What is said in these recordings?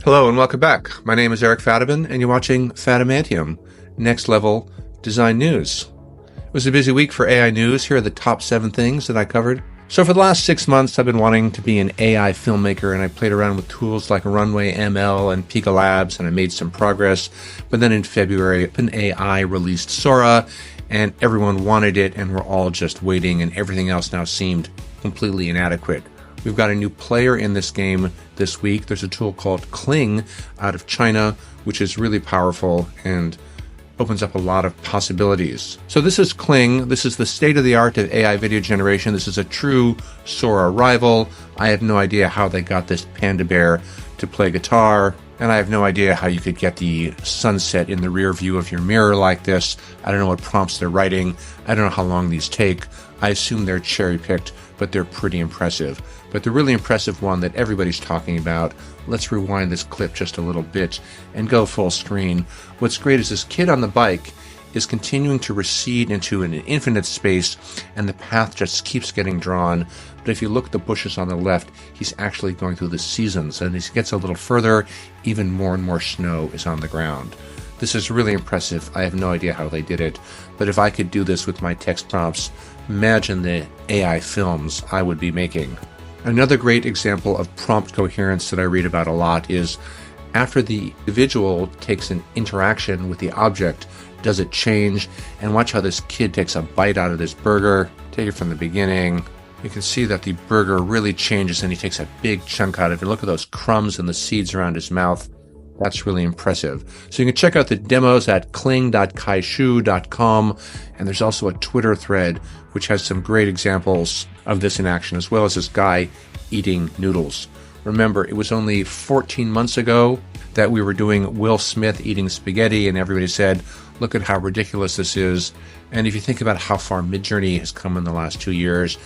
Hello and welcome back. My name is Eric Fadiman and you're watching Fadimantium, Next Level Design News. It was a busy week for AI news. Here are the top 7 things that I covered. So for the last 6 months, I've been wanting to be an AI filmmaker, and I played around with tools like Runway ML and Pika Labs, and I made some progress. But then in February, OpenAI released Sora, and everyone wanted it, and we're all just waiting, and everything else now seemed completely inadequate. We've got a new player in this game this week. There's a tool called Kling out of China, which is really powerful and opens up a lot of possibilities. So this is Kling. This is the state-of-the-art of AI video generation. This is a true Sora rival. I have no idea how they got this panda bear to play guitar, and I have no idea how you could get the sunset in the rear view of your mirror like this. I don't know what prompts they're writing. I don't know how long these take. I assume they're cherry-picked, but they're pretty impressive. But the really impressive one that everybody's talking about, let's rewind this clip just a little bit and go full screen. What's great is this kid on the bike is continuing to recede into an infinite space, and the path just keeps getting drawn. But if you look at the bushes on the left, he's actually going through the seasons, and as he gets a little further, even more and more snow is on the ground. This is really impressive. I have no idea how they did it, but if I could do this with my text prompts, imagine the AI films I would be making. Another great example of prompt coherence that I read about a lot is after the individual takes an interaction with the object, does it change? And watch how this kid takes a bite out of this burger. Take it from the beginning. You can see that the burger really changes and he takes a big chunk out of it. Look at those crumbs and the seeds around his mouth. That's really impressive. So you can check out the demos at kling.kaishu.com, and there's also a Twitter thread which has some great examples of this in action, as well as this guy eating noodles. Remember, it was only 14 months ago that we were doing Will Smith eating spaghetti, and everybody said, look at how ridiculous this is. And if you think about how far Midjourney has come in the last 2 years,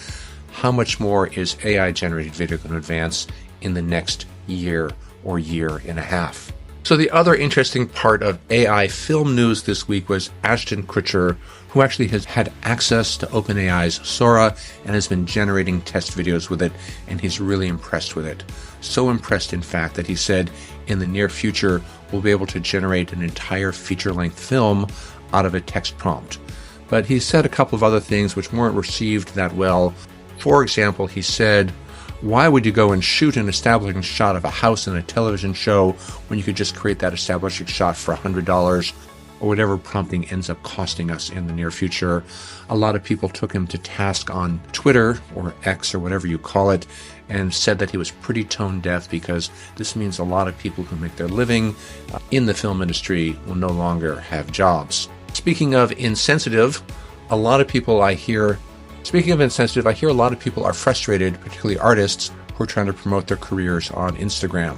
how much more is AI-generated video going to advance in the next year or year and a half? So the other interesting part of AI film news this week was Ashton Kutcher, who actually has had access to OpenAI's Sora and has been generating test videos with it, and he's really impressed with it. So impressed, in fact, that he said in the near future we'll be able to generate an entire feature-length film out of a text prompt. But he said a couple of other things which weren't received that well. For example, he said, why would you go and shoot an establishing shot of a house in a television show when you could just create that establishing shot for $100 or whatever prompting ends up costing us in the near future? A lot of people took him to task on Twitter, or X, or whatever you call it, and said that he was pretty tone deaf because this means a lot of people who make their living in the film industry will no longer have jobs. Speaking of insensitive, I hear a lot of people are frustrated, particularly artists, who are trying to promote their careers on Instagram.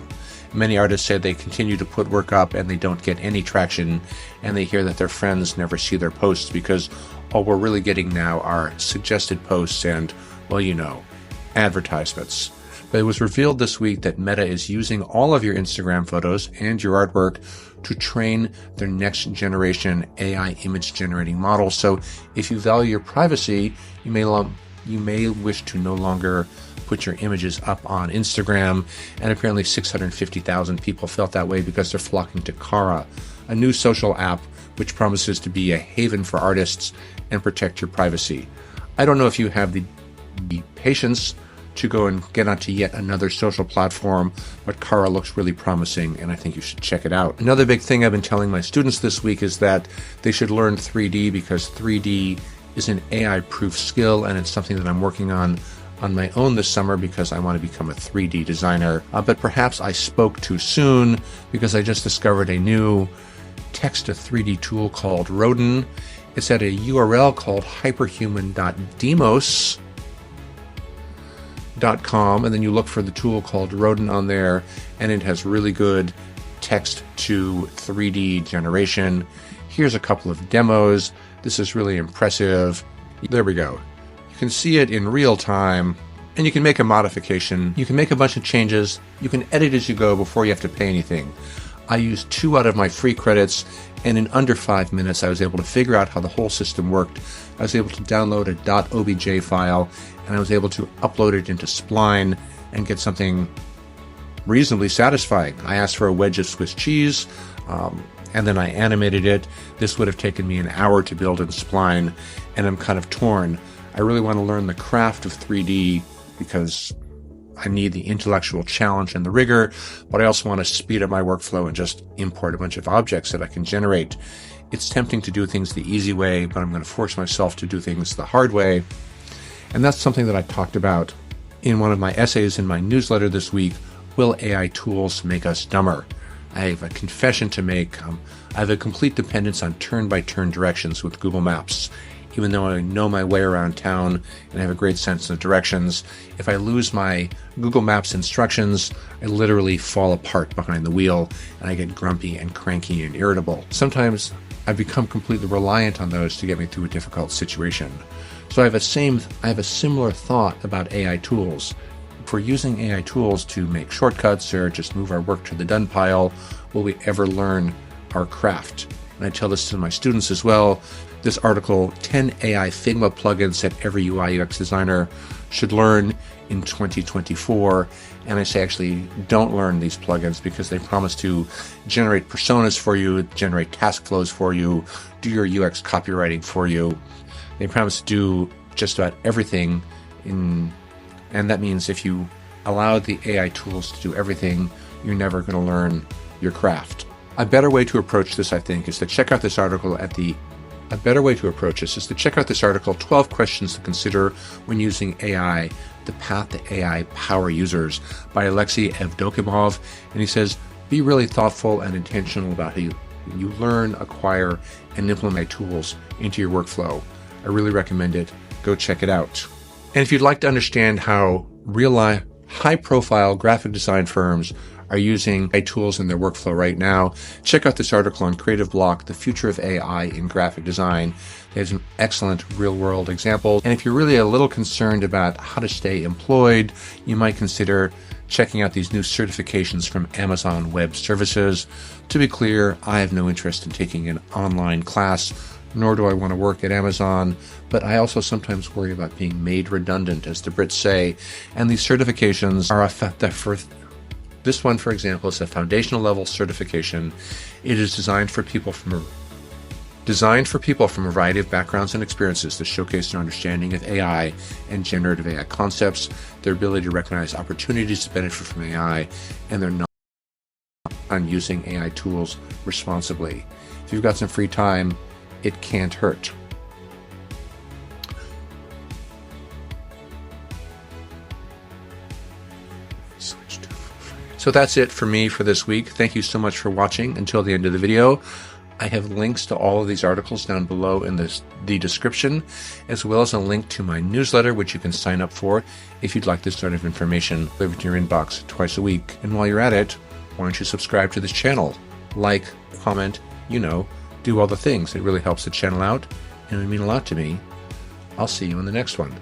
Many artists say they continue to put work up and they don't get any traction, and they hear that their friends never see their posts because all we're really getting now are suggested posts and, well, advertisements. But it was revealed this week that Meta is using all of your Instagram photos and your artwork to train their next generation AI image generating model. So if you value your privacy, you may wish to no longer put your images up on Instagram. And apparently 650,000 people felt that way because they're flocking to Kara, a new social app which promises to be a haven for artists and protect your privacy. I don't know if you have the patience to go and get onto yet another social platform, but Kara looks really promising, and I think you should check it out. Another big thing I've been telling my students this week is that they should learn 3D because 3D is an AI-proof skill, and it's something that I'm working on my own this summer because I want to become a 3D designer. But perhaps I spoke too soon because I just discovered a new text-to-3D tool called Rodin. It's at a URL called hyperhuman.demos.com, and then you look for the tool called Rodin on there, and it has really good text to 3D generation. Here's a couple of demos. This is really impressive. There we go. You can see it in real time, and you can make a modification. You can make a bunch of changes. You can edit as you go before you have to pay anything. I used 2 out of my free credits, and in under 5 minutes I was able to figure out how the whole system worked. I was able to download a .obj file, and I was able to upload it into Spline and get something reasonably satisfying. I asked for a wedge of Swiss cheese, and then I animated it. This would have taken me an hour to build in Spline, and I'm kind of torn. I really want to learn the craft of 3D because I need the intellectual challenge and the rigor, but I also want to speed up my workflow and just import a bunch of objects that I can generate. It's tempting to do things the easy way, but I'm going to force myself to do things the hard way. And that's something that I talked about in one of my essays in my newsletter this week. Will AI tools make us dumber? I have a confession to make. I have a complete dependence on turn-by-turn directions with Google Maps. Even though I know my way around town and I have a great sense of directions, if I lose my Google Maps instructions, I literally fall apart behind the wheel and I get grumpy and cranky and irritable. Sometimes I become completely reliant on those to get me through a difficult situation. So I have a similar thought about AI tools. If we're using AI tools to make shortcuts or just move our work to the done pile, will we ever learn our craft? And I tell this to my students as well. This article, 10 AI Figma plugins that every UI UX designer should learn in 2024. And I say actually don't learn these plugins because they promise to generate personas for you, generate task flows for you, do your UX copywriting for you. They promise to do just about everything and that means if you allow the AI tools to do everything, you're never going to learn your craft. A better way to approach this, I think, is to check out this article 12 Questions to Consider When Using AI, The Path to AI Power Users by Alexei Evdokimov. And he says, be really thoughtful and intentional about how you learn, acquire, and implement tools into your workflow. I really recommend it. Go check it out. And if you'd like to understand how real-life, high-profile graphic design firms are using AI tools in their workflow right now, check out this article on Creative Block, The Future of AI in Graphic Design. There's an excellent real-world example. And if you're really a little concerned about how to stay employed, you might consider checking out these new certifications from Amazon Web Services. To be clear, I have no interest in taking an online class, nor do I want to work at Amazon, but I also sometimes worry about being made redundant, as the Brits say, and these certifications are this one, for example, is a foundational level certification. It is designed for people from a variety of backgrounds and experiences to showcase their understanding of AI and generative AI concepts, their ability to recognize opportunities to benefit from AI, and their knowledge on using AI tools responsibly. If you've got some free time, it can't hurt. So that's it for me for this week. Thank you so much for watching until the end of the video. I have links to all of these articles down below in the description, as well as a link to my newsletter, which you can sign up for if you'd like this sort of information delivered to your inbox twice a week. And while you're at it, why don't you subscribe to this channel? Like, comment, do all the things. It really helps the channel out, and it would mean a lot to me. I'll see you in the next one.